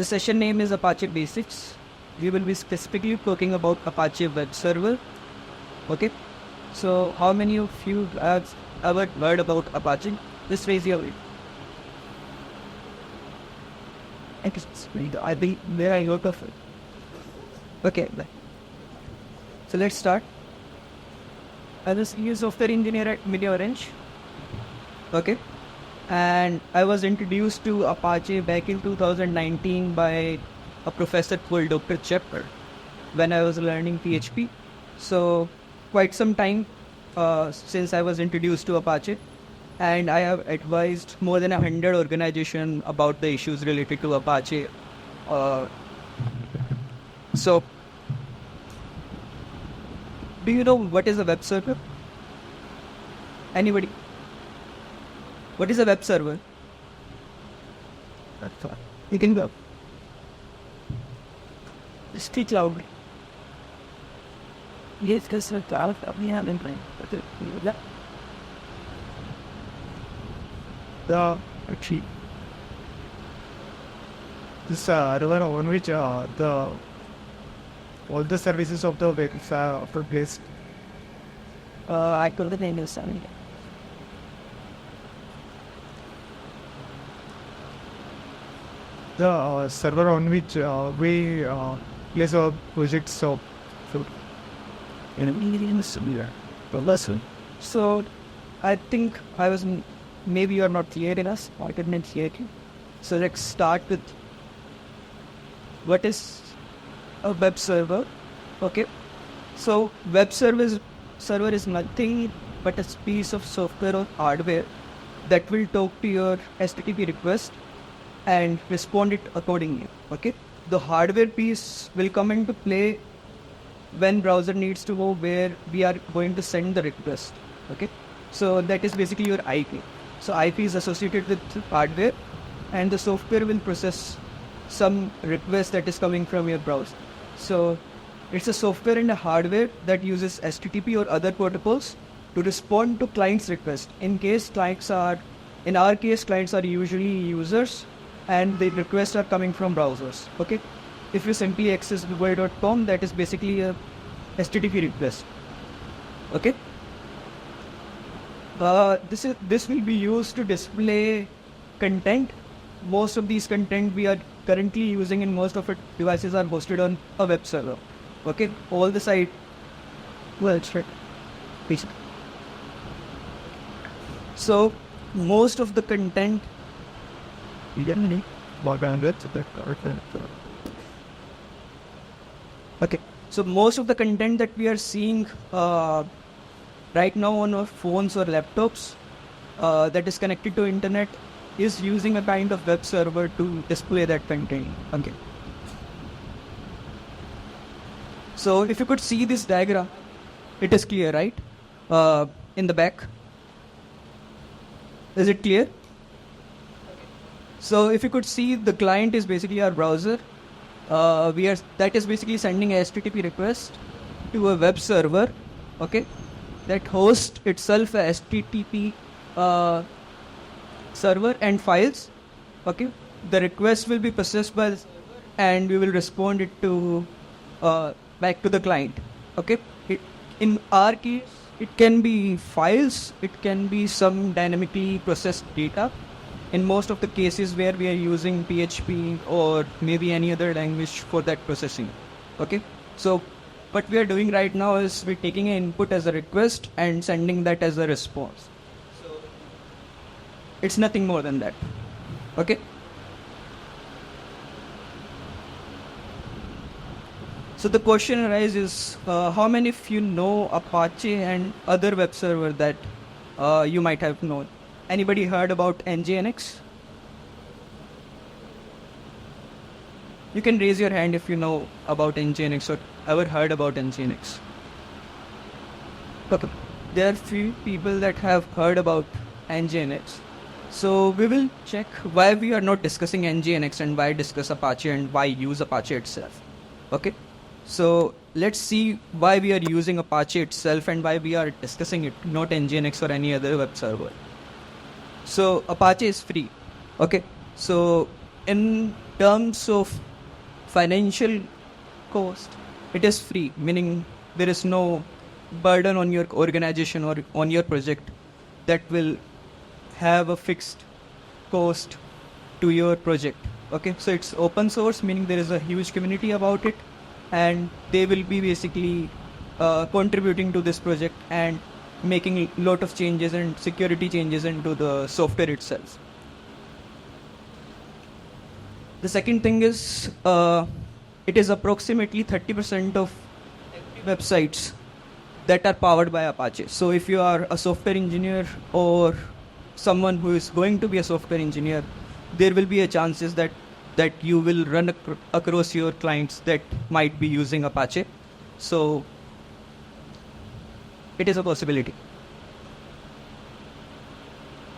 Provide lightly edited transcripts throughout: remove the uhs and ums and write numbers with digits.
The session name is Apache Basics. We will be specifically talking about Apache Web Server. Okay. So how many of you have ever heard about Apache? Just raise your hand. I think where I got of it. Okay. So let's start. I was a software engineer at miniOrange. Okay. And I was introduced to Apache back in 2019 by a professor called Dr. Chepper when I was learning PHP. So quite some time since I was introduced to Apache, and I have advised more than 100 organizations about the issues related to Apache. So do you know what is a web server? Anybody? What is a web server? That's fine. You can go. Speak loudly. Yes, because we have been playing. Actually, this server on which all the services of the web are placed. I told the name is Sunny. The server on which we place our projects. So I think maybe you are not clear enough. I couldn't hear you. So let's start with what is a web server. Okay. So web server is nothing but a piece of software or hardware that will talk to your HTTP request and respond it accordingly. Okay. The hardware piece will come into play when browser needs to know where we are going to send the request. Okay. So that is basically your IP. So IP is associated with hardware, and the software will process some request that is coming from your browser. So it's a software and a hardware that uses HTTP or other protocols to respond to clients' requests. In our case, clients are usually users, and the requests are coming from browsers. Okay. If you simply access google.com, that is basically a HTTP request. Okay. This will be used to display content. Most of these content we are currently using in most of our devices are hosted on a web server. Okay. All the site. Well, it's right. Please. So most of the content. Okay, so most of the content that we are seeing right now on our phones or laptops that is connected to internet is using a kind of web server to display that content. Okay. So if you could see this diagram, it is clear, right? In the back. Is it clear? So if you could see, the client is basically our browser. That is basically sending a HTTP request to a web server. Okay, that hosts itself a HTTP server and files. Okay, the request will be processed by the server, and we will respond it to back to the client. Okay, in our case, it can be files. It can be some dynamically processed data. In most of the cases where we are using PHP or maybe any other language for that processing. Okay. So what we are doing right now is we're taking an input as a request and sending that as a response. So it's nothing more than that. Okay. So the question arises, how many of you know Apache and other web server that you might have known? Anybody heard about NGINX? You can raise your hand if you know about NGINX or ever heard about NGINX. Okay. There are few people that have heard about NGINX. So we will check why we are not discussing NGINX and why discuss Apache and why use Apache itself. Okay. So let's see why we are using Apache itself and why we are discussing it, not NGINX or any other web server. So Apache is free. Okay. So in terms of financial cost, it is free, meaning there is no burden on your organization or on your project that will have a fixed cost to your project. Okay, so it's open source, meaning there is a huge community about it, and they will be basically contributing to this project and making a lot of changes and security changes into the software itself. The second thing is it is approximately 30% of websites that are powered by Apache. So if you are a software engineer or someone who is going to be a software engineer, there will be a chances that you will run across your clients that might be using Apache. So it is a possibility.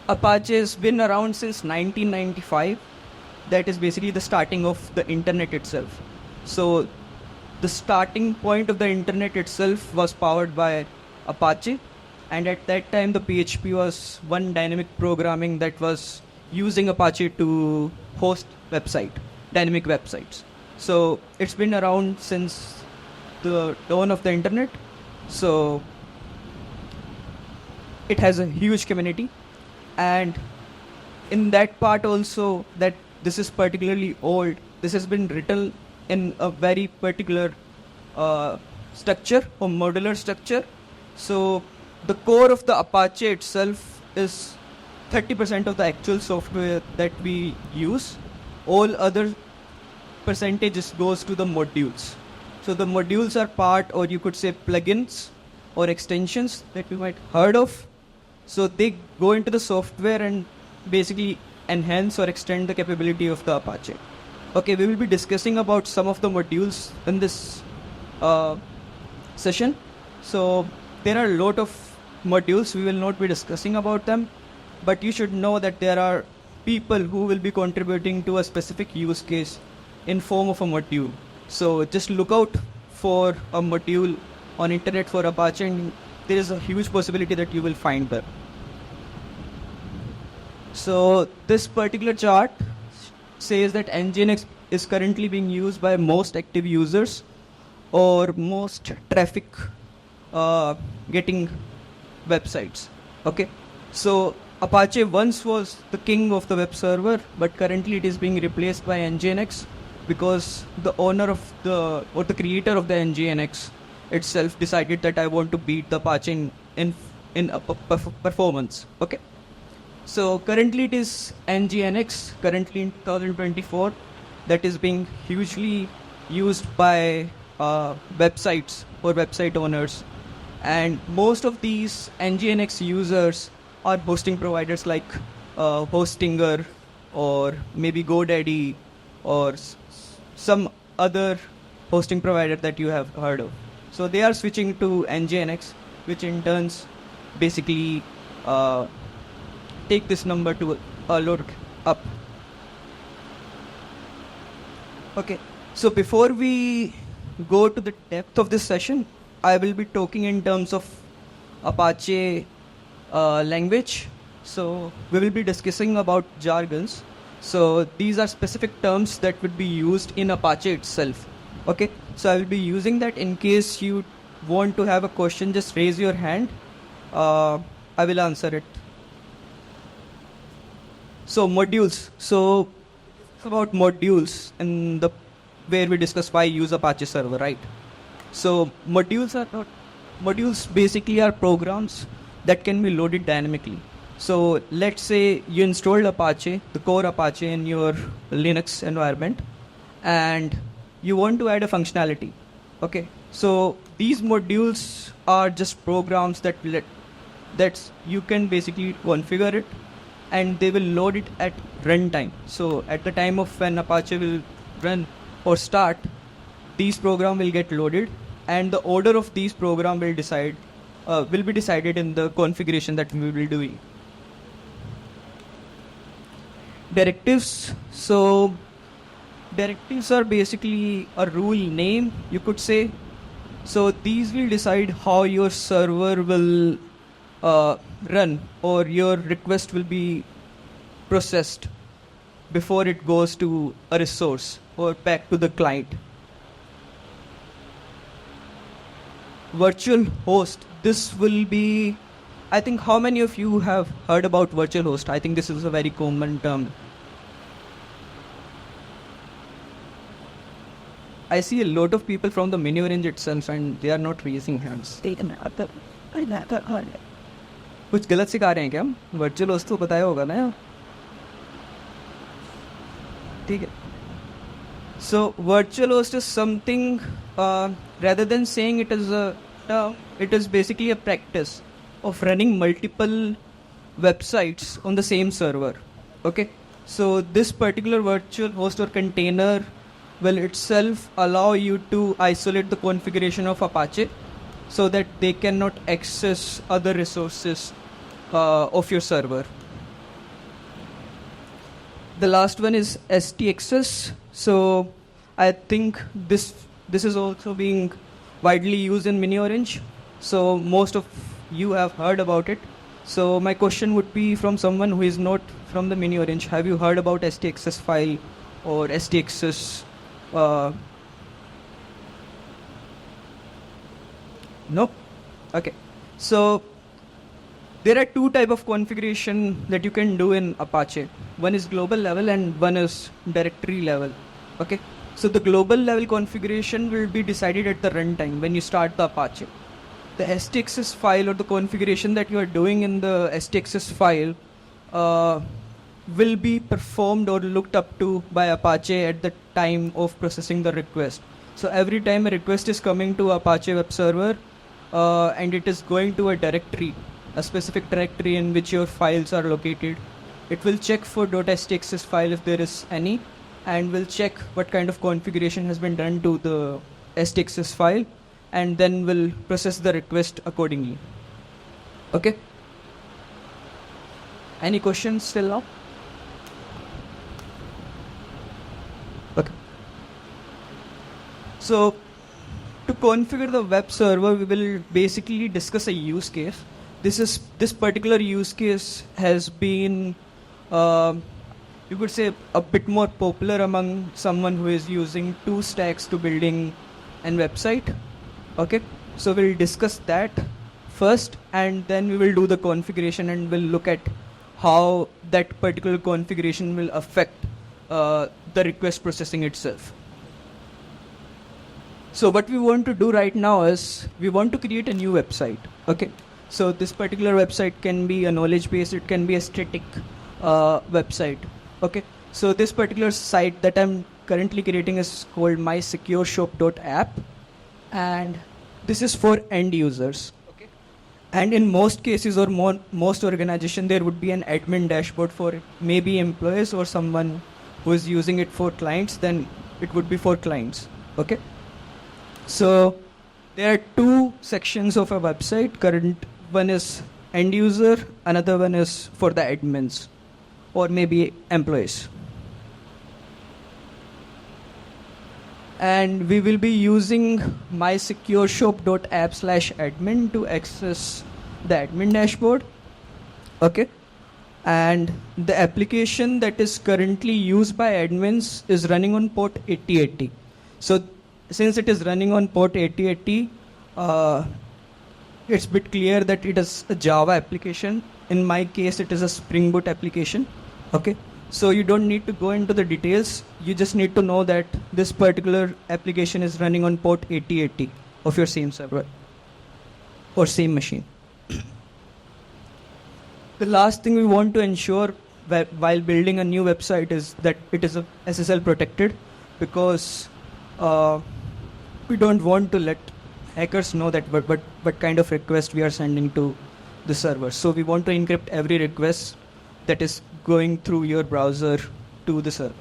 Apache has been around since 1995. That is basically the starting of the internet itself. So the starting point of the internet itself was powered by Apache, and at that time the PHP was one dynamic programming that was using Apache to host dynamic websites. So it's been around since the dawn of the internet. So it has a huge community, and in that part also, that this is particularly old, this has been written in a very particular structure or modular structure. So the core of the Apache itself is 30% of the actual software that we use. All other percentages goes to the modules. So the modules are part, or you could say plugins or extensions that you might heard of. So they go into the software and basically enhance or extend the capability of the Apache. Okay, we will be discussing about some of the modules in this session. So there are a lot of modules. We will not be discussing about them, but you should know that there are people who will be contributing to a specific use case in form of a module. So just look out for a module on internet for Apache, and there is a huge possibility that you will find there. So this particular chart says that nginx is currently being used by most active users or most traffic getting websites. Okay, so Apache once was the king of the web server, but currently it is being replaced by nginx because the owner of the creator of the nginx itself decided that I want to beat the Apache in performance. Okay, so currently it is nginx, currently in 2024, that is being hugely used by websites or website owners, and most of these nginx users are hosting providers like Hostinger or maybe GoDaddy or some other hosting provider that you have heard of. So they are switching to nginx, which in turns basically take this number to a lot up. Okay, so before we go to the depth of this session, I will be talking in terms of Apache language. So we will be discussing about jargons. So these are specific terms that would be used in Apache itself. Okay, so I will be using that. In case you want to have a question, just raise your hand. I will answer it. So modules. So it's about modules in the where we discuss why use Apache server, right? So modules basically are programs that can be loaded dynamically. So let's say you installed Apache, the core Apache in your Linux environment, and you want to add a functionality. Okay, so these modules are just programs that you can basically configure it, and they will load it at runtime. So at the time of when Apache will run or start, these programs will get loaded, and the order of these programs will be decided in the configuration that we will be doing. Directives. So directives are basically a rule name, you could say. So these will decide how your server will run, or your request will be processed before it goes to a resource or back to the client. Virtual host, this will be, I think, how many of you have heard about virtual host? I think this is a very common term. I see a lot of people from the miniOrange itself and they are not raising hands. कुछ गलत सिखा रहे हैं क्या हम? Virtual host तो बताया होगा ना यार. ठीक है. So virtual host is something, rather than saying it is a term, it is basically a practice of running multiple websites on the same server. Okay. So this particular virtual host or container will itself allow you to isolate the configuration of Apache so that they cannot access other resources of your server. The last one is htaccess. So I think this is also being widely used in miniOrange. So most of you have heard about it. So my question would be from someone who is not from the miniOrange. Have you heard about htaccess file or htaccess? No? Okay. So there are two types of configuration that you can do in Apache. One is global level and one is directory level. Okay. So the global level configuration will be decided at the runtime when you start the Apache. The htaccess file or the configuration that you are doing in the htaccess file will be performed or looked up to by Apache at the time of processing the request. So every time a request is coming to Apache web server and it is going to a directory, a specific directory in which your files are located, it will check for .htaccess file if there is any, and will check what kind of configuration has been done to the htaccess file, and then will process the request accordingly. Okay? Any questions still now? Okay. So to configure the web server, we will basically discuss a use case. This particular use case has been, you could say, a bit more popular among someone who is using two stacks to building an website. Okay, so we'll discuss that first, and then we will do the configuration and we'll look at how that particular configuration will affect the request processing itself. So what we want to do right now is we want to create a new website. Okay, so this particular website can be a knowledge base, it can be a static website. Okay, so this particular site that I'm currently creating is called mySecureShop.app, and this is for end users. Okay, and in most cases or most organization there would be an admin dashboard for maybe employees or someone who is using it for clients. Then it would be for clients. Okay, so there are two sections of a website. Current one is end user, another one is for the admins or maybe employees. And we will be using mySecureShop.app/admin to access the admin dashboard. Okay, and the application that is currently used by admins is running on port 8080. So since it is running on port 8080, it's a bit clear that it is a Java application. In my case, it is a Spring Boot application. Okay, so you don't need to go into the details. You just need to know that this particular application is running on port 8080 of your same server or same machine. The last thing we want to ensure while building a new website is that it is SSL protected, because we don't want to let hackers know that what kind of request we are sending to the server. So we want to encrypt every request that is going through your browser to the server.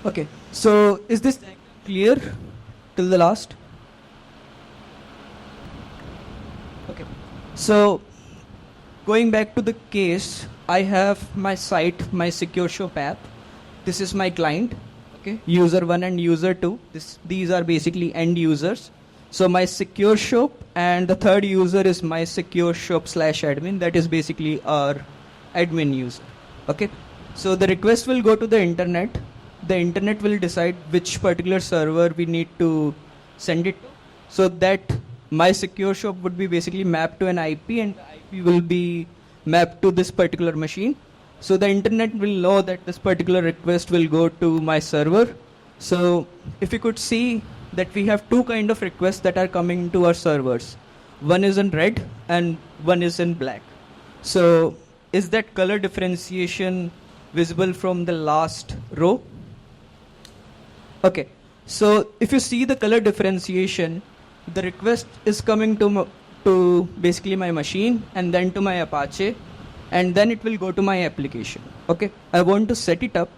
Okay, so is this clear till the last? Okay, so going back to the case, I have my site, mySecureShop app. This is my client. Okay, user 1 and user 2. These are basically end users. So mySecureShop, and the third user is mySecureShop/admin. That is basically our admin user. Okay, so the request will go to the internet. The internet will decide which particular server we need to send it to, so that my secure shop would be basically mapped to an IP, and the IP will be mapped to this particular machine. So the internet will know that this particular request will go to my server. So if you could see that we have two kind of requests that are coming to our servers. One is in red and one is in black. So is that color differentiation visible from the last row? Okay, so if you see the color differentiation, the request is coming to basically my machine and then to my Apache, and then it will go to my application. Okay, I want to set it up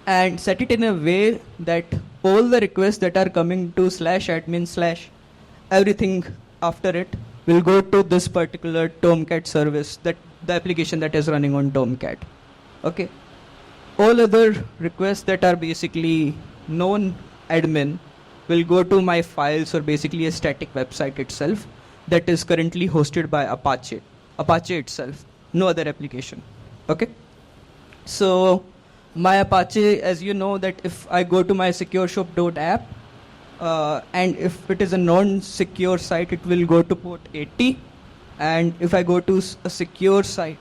and set it in a way that all the requests that are coming to /admin/ everything after it will go to this particular Tomcat service, that the application that is running on Tomcat. Okay, all other requests that are basically non-admin will go to my files, or basically a static website itself that is currently hosted by Apache itself, no other application. Okay, so my Apache, as you know, that if I go to my secureshop.app, and if it is a non-secure site, it will go to port 80, and if I go to a secure site,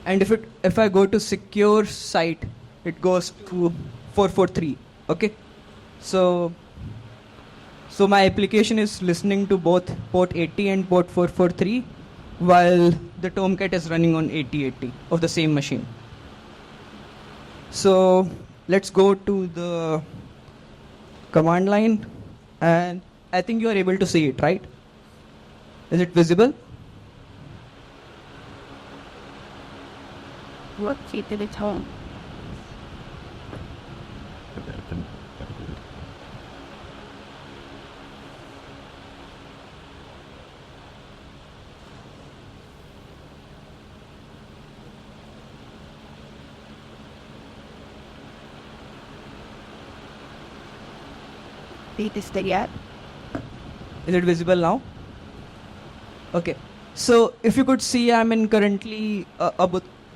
and if I go to secure site, it goes to 443. Okay, so my application is listening to both port 80 and port 443, while the Tomcat is running on 8080 of the same machine. So let's go to the command line, and I think you are able to see it, right? Is it visible? What did it home? Did it stay yet? Is it visible now? Okay, so if you could see, I'm in currently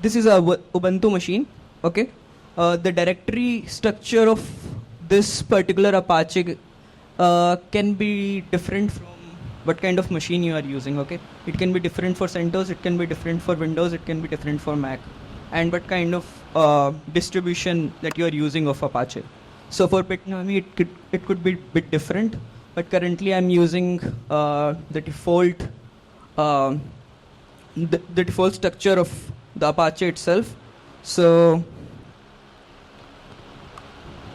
this is a Ubuntu machine. Okay, the directory structure of this particular Apache can be different from what kind of machine you are using. Okay, it can be different for CentOS, it can be different for Windows, it can be different for Mac, and what kind of distribution that you are using of Apache. So for Pitnami, it could be a bit different, but currently I'm using the default the default structure of the Apache itself. So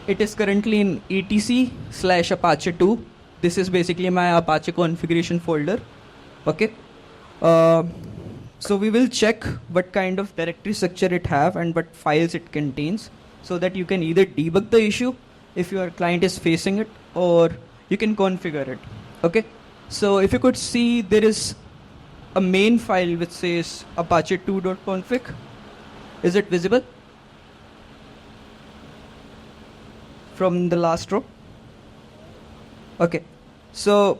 it is currently in etc/Apache 2. This is basically my Apache configuration folder. Okay. So we will check what kind of directory structure it have and what files it contains, so that you can either debug the issue if your client is facing it, or you can configure it. Okay, so if you could see, there is a main file which says apache2.config. Is it visible from the last row? Okay, so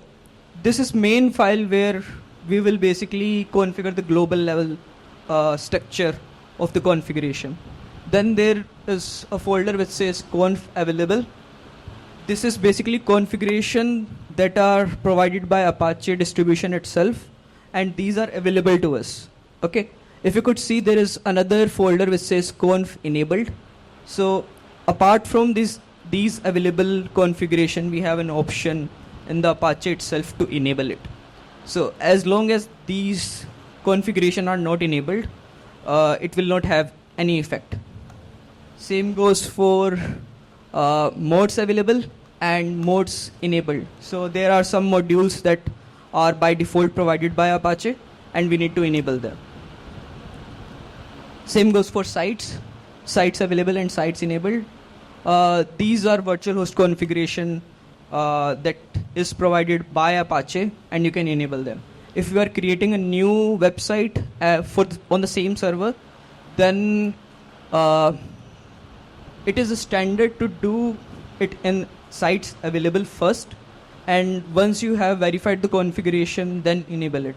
this is main file where we will basically configure the global level structure of the configuration. Then there is a folder which says conf available. This is basically configuration that are provided by Apache distribution itself, and these are available to us. Okay, if you could see, there is another folder which says conf enabled. So apart from these available configuration, we have an option in the Apache itself to enable it. So as long as these configuration are not enabled, it will not have any effect. Same goes for modes available and modes enabled. So there are some modules that are by default provided by Apache, and we need to enable them. Same goes for sites available and sites enabled. These are virtual host configuration that is provided by Apache, and you can enable them. If you are creating a new website on the same server, then it is a standard to do it in sites available first, and once you have verified the configuration, then enable it.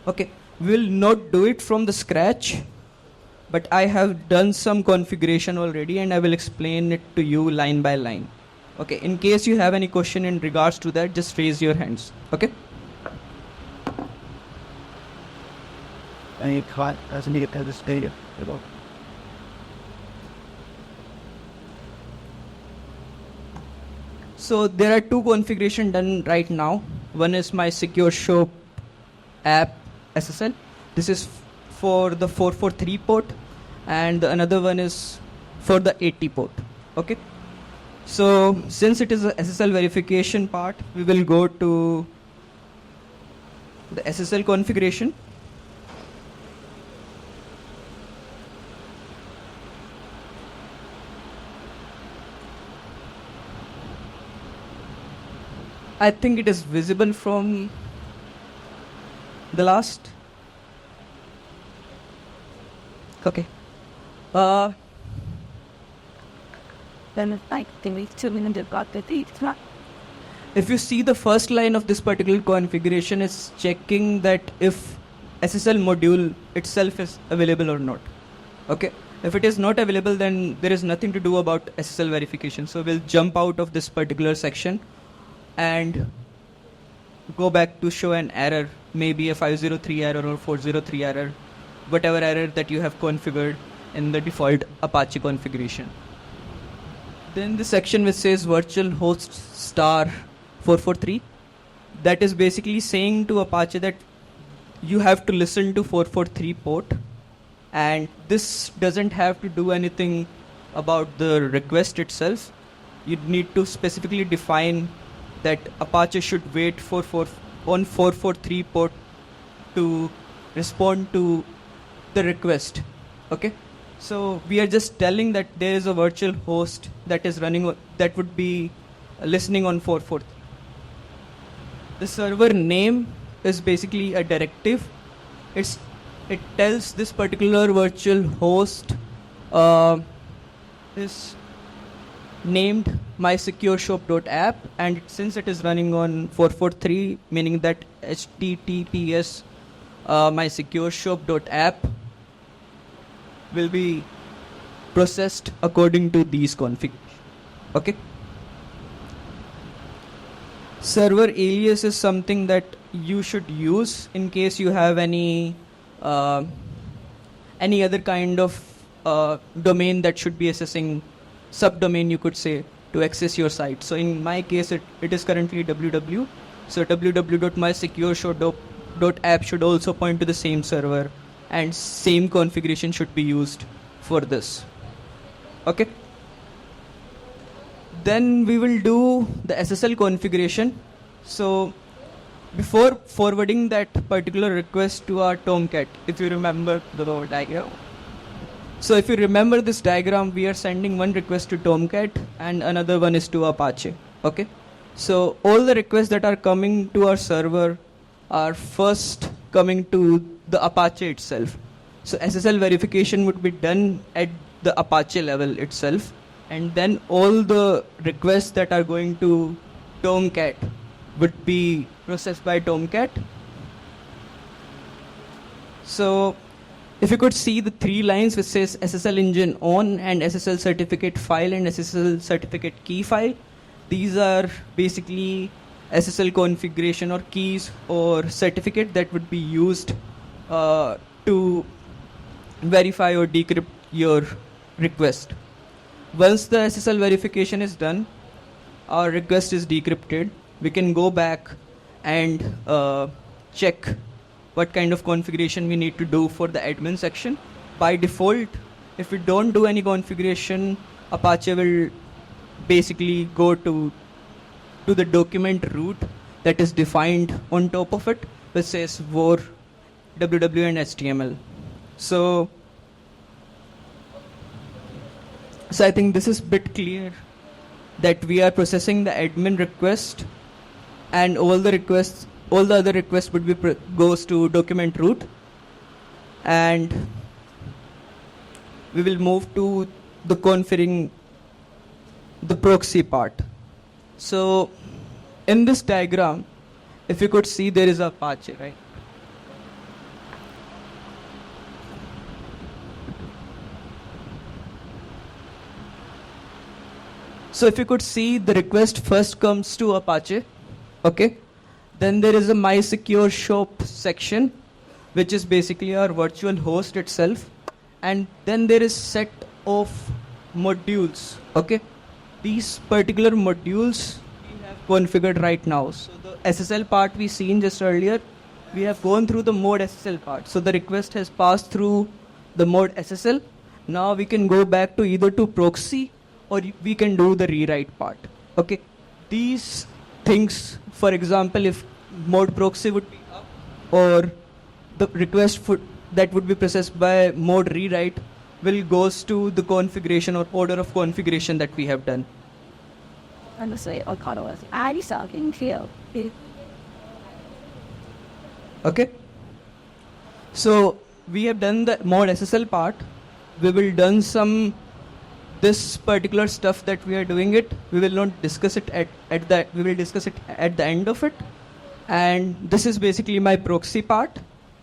Okay, We'll not do it from the scratch, but I have done some configuration already and I will explain it to you line by line. Okay, in case you have any question in regards to that, just raise your hands. Okay? Any client doesn't need to tell this data. So there are two configuration done right now. One is my secure shop app SSL. This is for the 443 port, and the another one is for the 80 port. Okay. So since it is a SSL verification part, we will go to the SSL configuration. I think it is visible from the last. Okay. Then it's like the week 2 minutes got the deep. If you see the first line of this particular configuration is checking that if SSL module itself is available or not. Okay. If it is not available, then there is nothing to do about SSL verification. So we'll jump out of this particular section and go back to show an error, maybe a 503 error or 403 error, whatever error that you have configured in the default Apache configuration. Then the section which says virtual host star 443, that is basically saying to Apache that you have to listen to 443 port, and this doesn't have to do anything about the request itself. You need to specifically define that Apache should wait for on 443 port to respond to the request. Okay, so we are just telling that there is a virtual host that is running that would be listening on 443. The server name is basically a directive. It tells this particular virtual host is named mySecureShop.app, and since it is running on 443, meaning that https mySecureShop.app will be processed according to these configurations. Okay. Server alias is something that you should use in case you have any other kind of domain that should be accessing subdomain, you could say, to access your site. So in my case, it is currently www. So www.mySecureShop.app should also point to the same server, and same configuration should be used for this. Okay. Then we will do the SSL configuration. So before forwarding that particular request to our Tomcat, if you remember the diagram. So if you remember this diagram, we are sending one request to Tomcat and another one is to Apache. Okay. So all the requests that are coming to our server are first coming to the Apache itself. So SSL verification would be done at the Apache level itself, and then all the requests that are going to Tomcat would be processed by Tomcat. So if you could see the three lines which says SSL engine on and SSL certificate file and SSL certificate key file, these are basically SSL configuration or keys or certificate that would be used to verify or decrypt your request. Once the SSL verification is done, our request is decrypted. We can go back and check what kind of configuration we need to do for the admin section. By default, if we don't do any configuration, Apache will basically go to the document root that is defined on top of it, which says var www and html. So I think this is a bit clear that we are processing the admin request, and all the other requests would be goes to document root, and we will move to the configuring the proxy part. So in this diagram, if you could see, there is Apache, right? So if you could see, the request first comes to Apache, okay? Then there is a My Secure Shop section, which is basically our virtual host itself. And then there is set of modules, okay? These particular modules we have configured right now. So the SSL part we seen just earlier, we have gone through the mode SSL part. So the request has passed through the mode SSL. Now we can go back to either to proxy or we can do the rewrite part, okay? These things, for example, if mode proxy would be up or the request that would be processed by mode rewrite will goes to the configuration or order of configuration that we have done. Honestly, I kind of was. I just talking feel. Okay. So we have done the mode SSL part. We will done some this particular stuff that we are doing it. We will not discuss it at the. We will discuss it at the end of it. And this is basically my proxy part,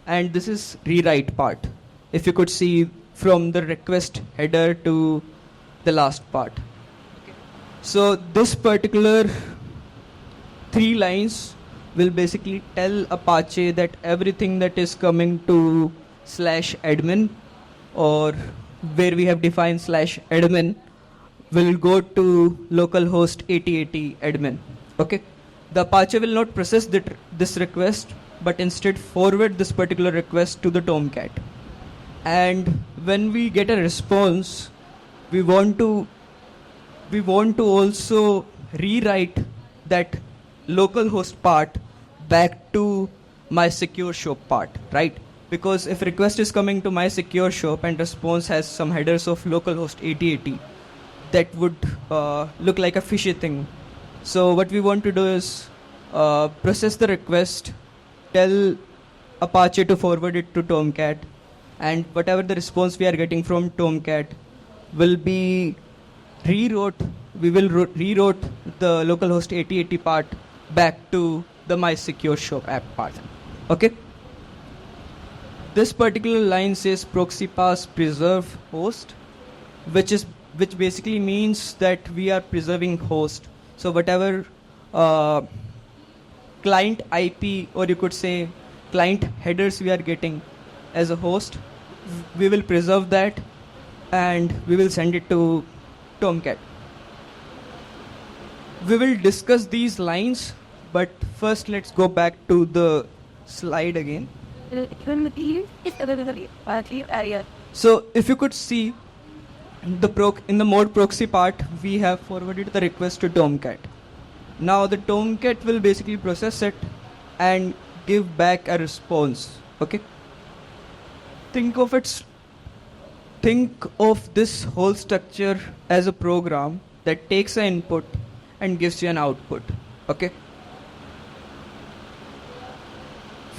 and this is rewrite part. If you could see from the request header to the last part. Okay. So this particular 3 lines will basically tell Apache that everything that is coming to /admin or where we have defined /admin will go to localhost 8080 admin. Okay. The Apache will not process this request, but instead forward this particular request to the Tomcat. And when we get a response, we want to also rewrite that localhost part back to my secure shop part, right? Because if request is coming to my secure shop and response has some headers of localhost 8080, that would look like a fishy thing. So what we want to do is process the request, tell Apache to forward it to Tomcat, and whatever the response we are getting from Tomcat will be rewrote. We will rewrote the localhost 8080 part back to the My Secure Shop app part. Okay. This particular line says proxy pass preserve host, which basically means that we are preserving host. So whatever client IP, or you could say client headers we are getting as a host, we will preserve that and we will send it to Tomcat. We will discuss these lines, but first let's go back to the slide again. So if you could see in the mode proxy part, we have forwarded the request to Tomcat. Now the Tomcat will basically process it and give back a response. Okay. Think of this whole structure as a program that takes an input and gives you an output. Okay.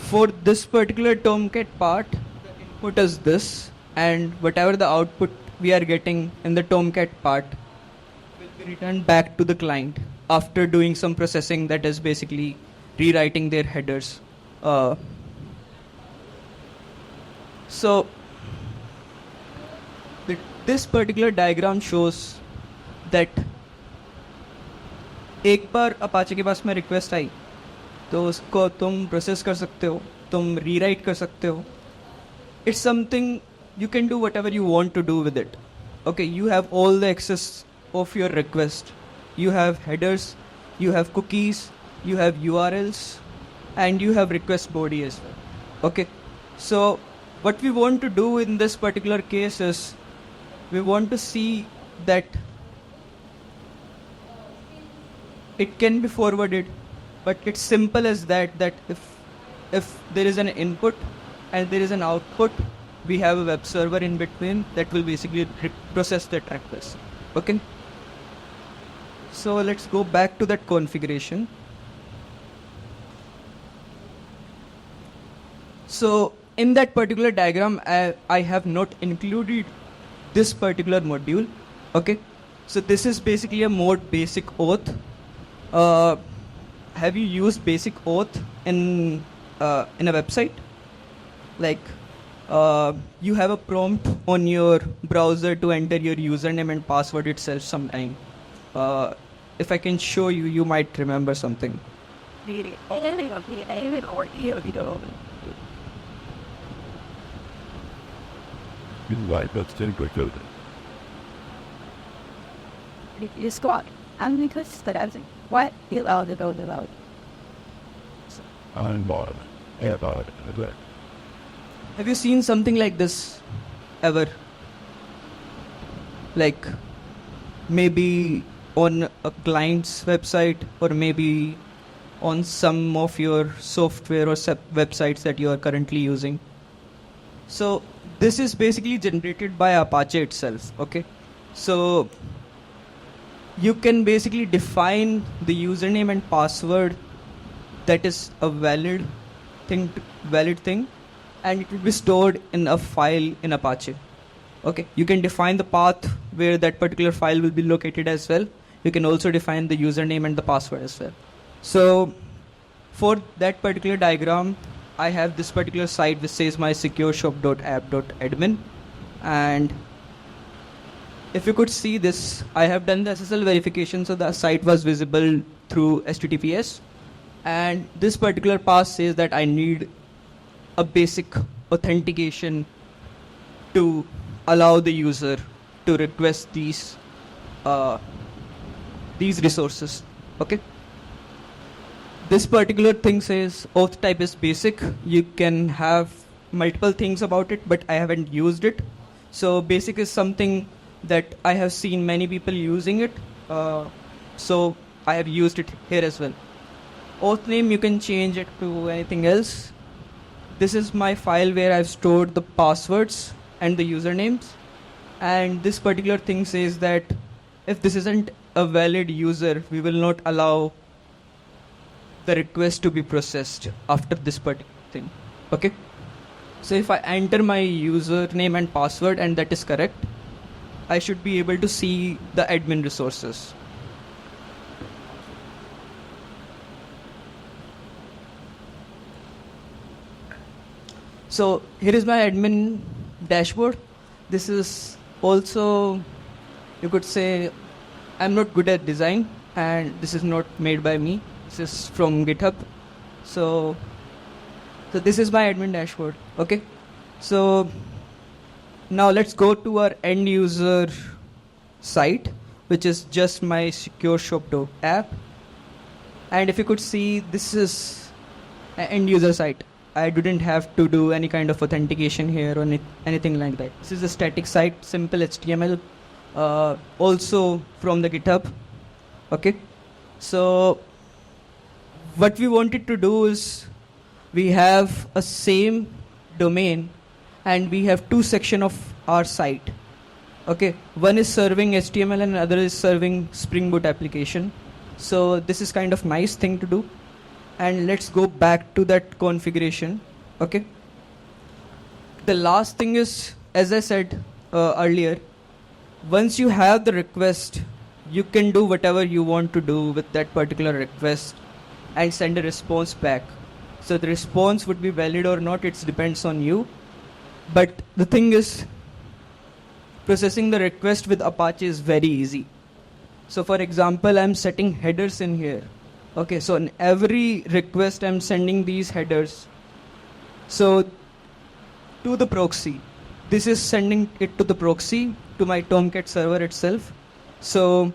For this particular Tomcat part, the input is this, and whatever the output we are getting in the Tomcat part will be returned back to the client after doing some processing, that is basically rewriting their headers. So this particular diagram shows that एक बार Apache के पास में request आई तो उसको तुम process कर सकते हो, तुम रीराइट कर सकते हो. It's something you can do whatever you want to do with it. Okay, you have all the access of your request. You have headers, you have cookies, you have URLs, and you have request body as well. Okay, so what we want to do in this particular case is we want to see that it can be forwarded, but it's simple as that if there is an input and there is an output, we have a web server in between that will basically process that request. Okay, so let's go back to that configuration. So in that particular diagram, I have not included this particular module. Okay, so this is basically a mode basic auth. Have you used basic auth in a website? Like you have a prompt on your browser to enter your username and password itself sometime. If I can show you, you might remember something. You squat. And because that I was like, what? You out, you out, you out. Have you seen something like this ever? Like maybe on a client's website, or maybe on some of your software or websites that you are currently using. So this is basically generated by Apache itself. Okay, so you can basically define the username and password that is a valid thing, and it will be stored in a file in Apache. Okay, you can define the path where that particular file will be located as well. You can also define the username and the password as well. So for that particular diagram, I have this particular site which says my secureshop.app.admin, and if you could see this, I have done the SSL verification, so the site was visible through HTTPS, and this particular pass says that I need a basic authentication to allow the user to request these resources. Okay. This particular thing says auth type is basic. You can have multiple things about it, but I haven't used it. So basic is something that I have seen many people using it. So I have used it here as well. Auth name, you can change it to anything else. This is my file where I've stored the passwords and the usernames. And this particular thing says that if this isn't a valid user, we will not allow the request to be processed after this particular thing. Okay. So if I enter my username and password and that is correct, I should be able to see the admin resources. So here is my admin dashboard. This is also, you could say, I'm not good at design, and this is not made by me. This is from GitHub. So this is my admin dashboard. Okay. So now let's go to our end user site, which is just my secureshop.app. And if you could see, this is an end user site. I didn't have to do any kind of authentication here or anything like that. This is a static site, simple HTML, also from the GitHub. Okay. So what we wanted to do is we have a same domain and we have two sections of our site. Okay, one is serving HTML and another is serving Spring Boot application. So this is kind of nice thing to do. And let's go back to that configuration. Okay. The last thing is, as I said earlier, once you have the request, you can do whatever you want to do with that particular request and send a response back. So the response would be valid or not, it depends on you. But the thing is, processing the request with Apache is very easy. So for example, I'm setting headers in here. Okay, so in every request, I'm sending these headers. So to the proxy, this is sending it to the proxy, to my Tomcat server itself. So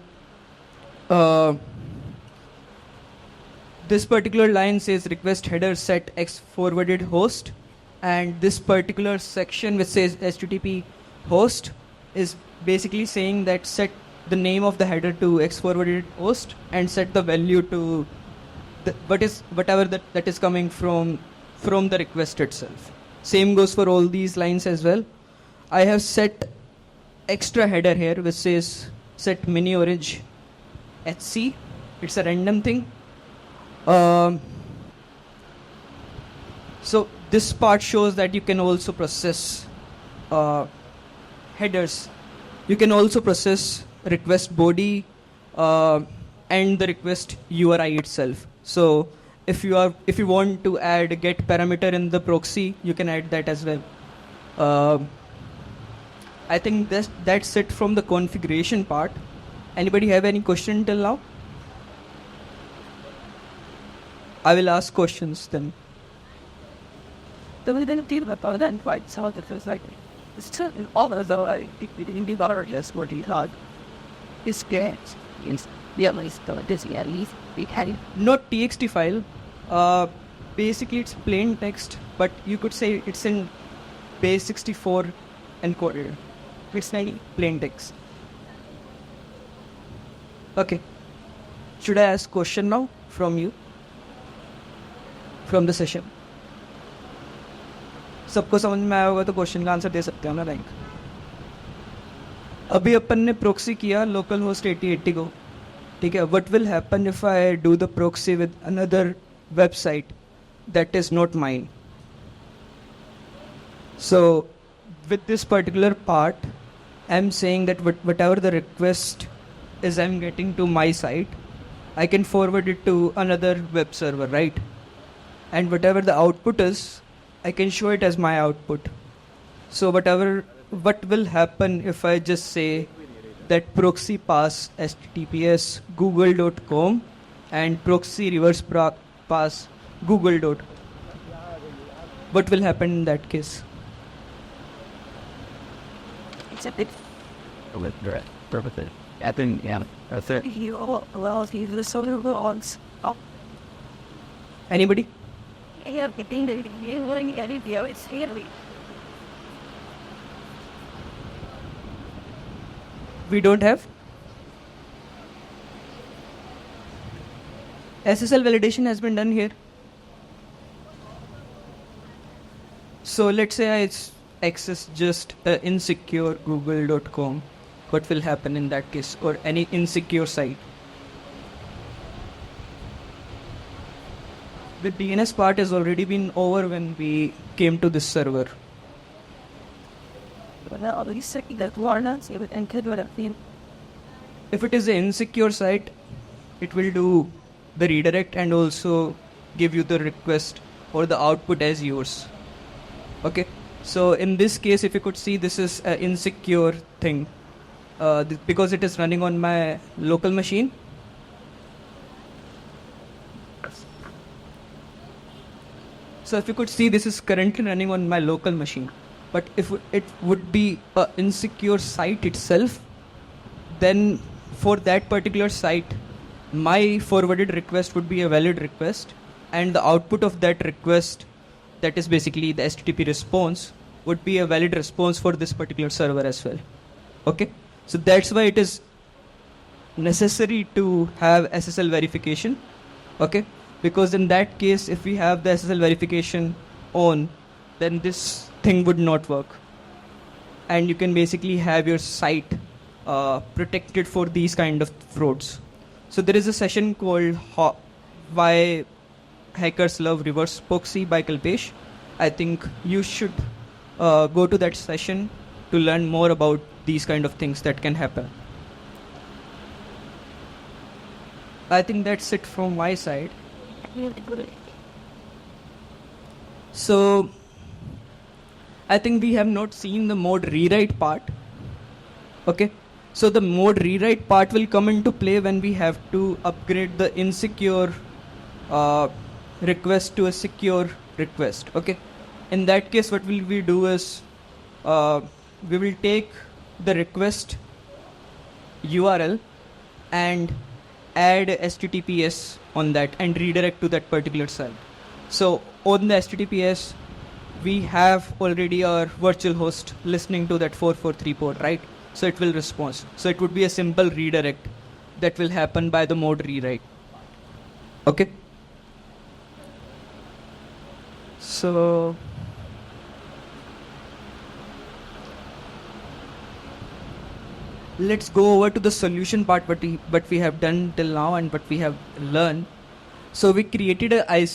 this particular line says request header set x forwarded host, and this particular section which says HTTP host is basically saying that set the name of the header to x forwarded host and set the value to whatever that is coming from the request itself. Same goes for all these lines as well. I have set extra header here which says set miniOrange HC. It's a random thing. So this part shows that you can also process headers. You can also process request body and the request URI itself. So if you want to add a get parameter in the proxy, you can add that as well. I think that's it from the configuration part. Anybody have any question till now? I will ask questions then. So we didn't deal with that quite so it was like it's still all of though I think we didn't give our just what he thought. Experience. Yes. The at least dizzy at least we had Not txt file. Basically it's plain text, but you could say it's in base 64 encoded. It's like plain text. Okay. Should I ask question now from you? From the session. सबको समझ में आया होगा तो question का answer दे सकते हो ना रैंक. अभी अपन ने प्रोक्सी किया लोकल होस्ट 8080 को, ठीक है. What will happen if I do the proxy with another website that is not mine. So with this particular part, I'm saying that whatever the request is I'm getting to my site, I can forward it to another web server, right? And whatever the output is, I can show it as my output. So what will happen if I just say that proxy pass https google.com and proxy reverse pass google. What will happen in that case? except it's with direct purpose. I think yeah, that's it. Well, he's the sort of logs. Oh, Anybody? yeah, I think that you're looking at it, yeah, it's scary. We don't have SSL validation has been done here. So let's say I access just insecure google.com. What will happen in that case, or any insecure site? The DNS part has already been over when we came to this server. But now, at least that Warner, see what and could what I've seen. If it is an insecure site, it will do the redirect and also give you the request or the output as yours. Okay, so in this case, if you could see, this is an insecure thing because it is running on my local machine. So if you could see, this is currently running on my local machine. But if it would be an insecure site itself, then for that particular site, my forwarded request would be a valid request, and the output of that request, that is basically the HTTP response, would be a valid response for this particular server as well. Okay, so that's why it is necessary to have SSL verification. Okay, because in that case, if we have the SSL verification on, then this thing would not work, and you can basically have your site protected for these kind of frauds. So there is a session called Why Hackers Love Reverse Proxy by Kalpesh. I think you should go to that session to learn more about these kind of things that can happen. I think that's it from my side. So I think we have not seen the mode rewrite part. Okay, so the mode rewrite part will come into play when we have to upgrade the insecure request to a secure request. Okay, in that case, what will we do is we will take the request URL and add HTTPS on that and redirect to that particular site. So on the HTTPS, we have already our virtual host listening to that 443 port, right? So it will respond. So it would be a simple redirect that will happen by the mode rewrite. Okay. So let's go over to the solution part, what we have done till now and what we have learned. So we created a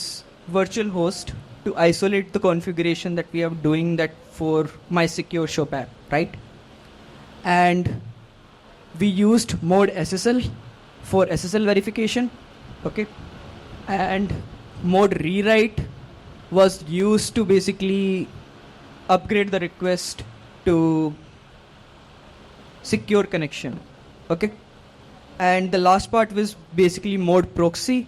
virtual host to isolate the configuration that we are doing that for my secure shop app, right? And we used mode SSL for SSL verification, okay? And mode rewrite was used to basically upgrade the request to secure connection, okay? And the last part was basically mode proxy.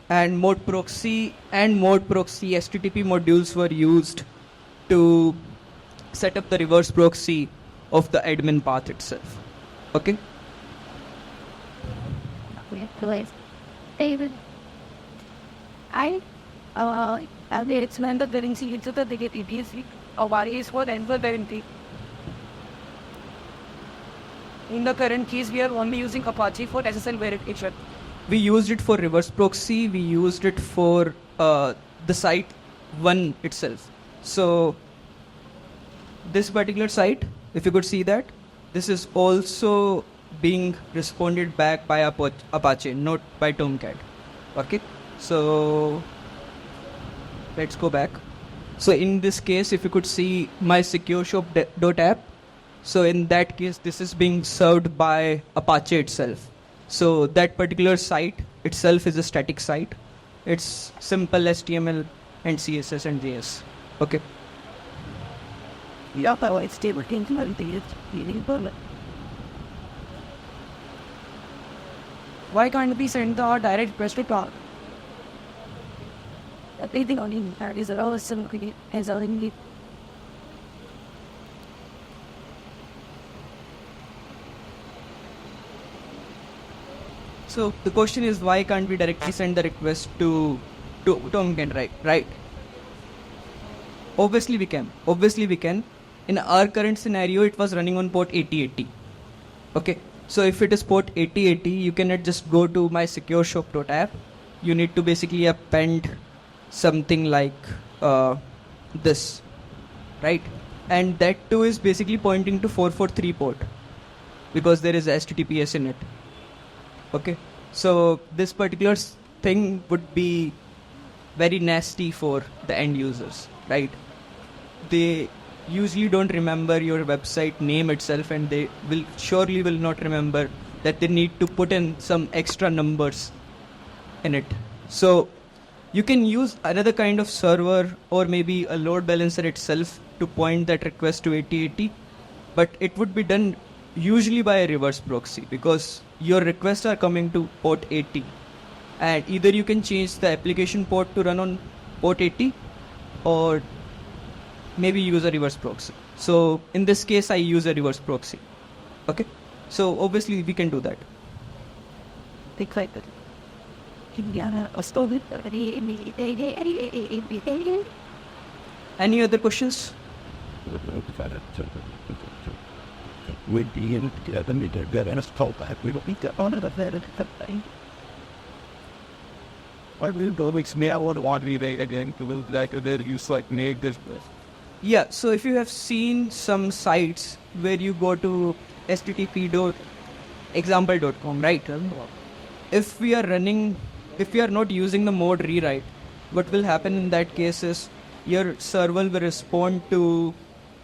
And mode proxy HTTP modules were used to set up the reverse proxy of the admin path itself. Okay? David, I explained that there is each other they get EPC or various for enter guarantee. In the current case, we are only using Apache for SSL verification. We used it for reverse proxy. We used it for the site 1 itself. So this particular site, if you could see that, this is also being responded back by Apache, not by Tomcat. Okay, so let's go back. So in this case, if you could see my secure shop.app, so in that case, this is being served by Apache itself. So that particular site itself is a static site. It's simple HTML and CSS and JS. Okay. Yeah, but it's still working to everything. It's really important. Why can't we send the direct request to talk? Everything on the is all simply as a link. So the question is, why can't we directly send the request to Tomcat, right? Obviously we can. In our current scenario, it was running on port 8080. Okay, so if it is port 8080, you cannot just go to my secure shop.app. You need to basically append something like this, right? And that too is basically pointing to 443 port because there is HTTPS in it. Okay, so this particular thing would be very nasty for the end users, right? They usually don't remember your website name itself, and they surely will not remember that they need to put in some extra numbers in it. So you can use another kind of server or maybe a load balancer itself to point that request to 8080, but it would be done usually by a reverse proxy because your requests are coming to port 80, and either you can change the application port to run on port 80 or maybe use a reverse proxy. So in this case, I use a reverse proxy. Okay, so obviously we can do that. Think like that. Any other questions? With the we will be on it. I will go mix me. I want to be again to will like use like make this. Yeah, so if you have seen some sites where you go to http.example.com, right? If we are not using the mode rewrite, what will happen in that case is your server will respond to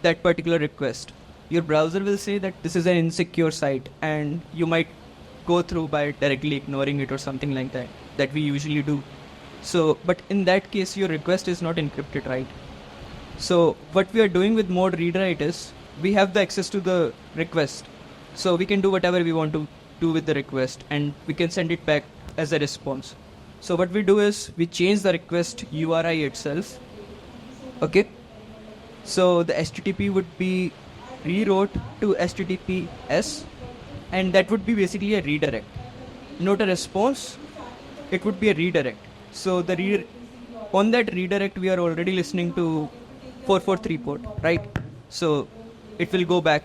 that particular request. Your browser will say that this is an insecure site, and you might go through by directly ignoring it or something like that we usually do. So, but in that case, your request is not encrypted, right? So what we are doing with mode rewrite is we have the access to the request. So we can do whatever we want to do with the request, and we can send it back as a response. So what we do is we change the request URI itself. Okay. So the HTTP would be rewrote to HTTPS, and that would be basically a redirect, not a response. It would be a redirect. So on that redirect, we are already listening to 443 port, right? So it will go back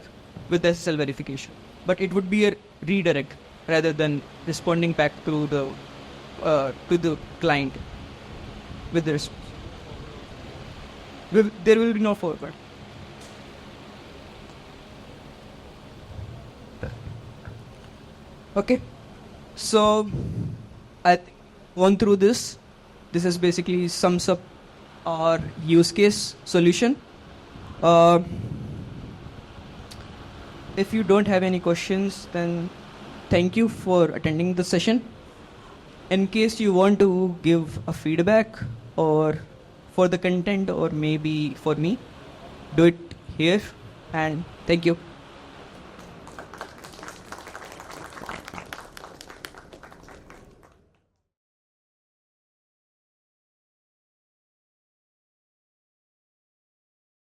with SSL verification, but it would be a redirect rather than responding back to the client with the response. There will be no forward. Okay, so I gone through this. This is basically sums up our use case solution. If you don't have any questions, then thank you for attending the session. In case you want to give a feedback or for the content or maybe for me, do it here, and thank you.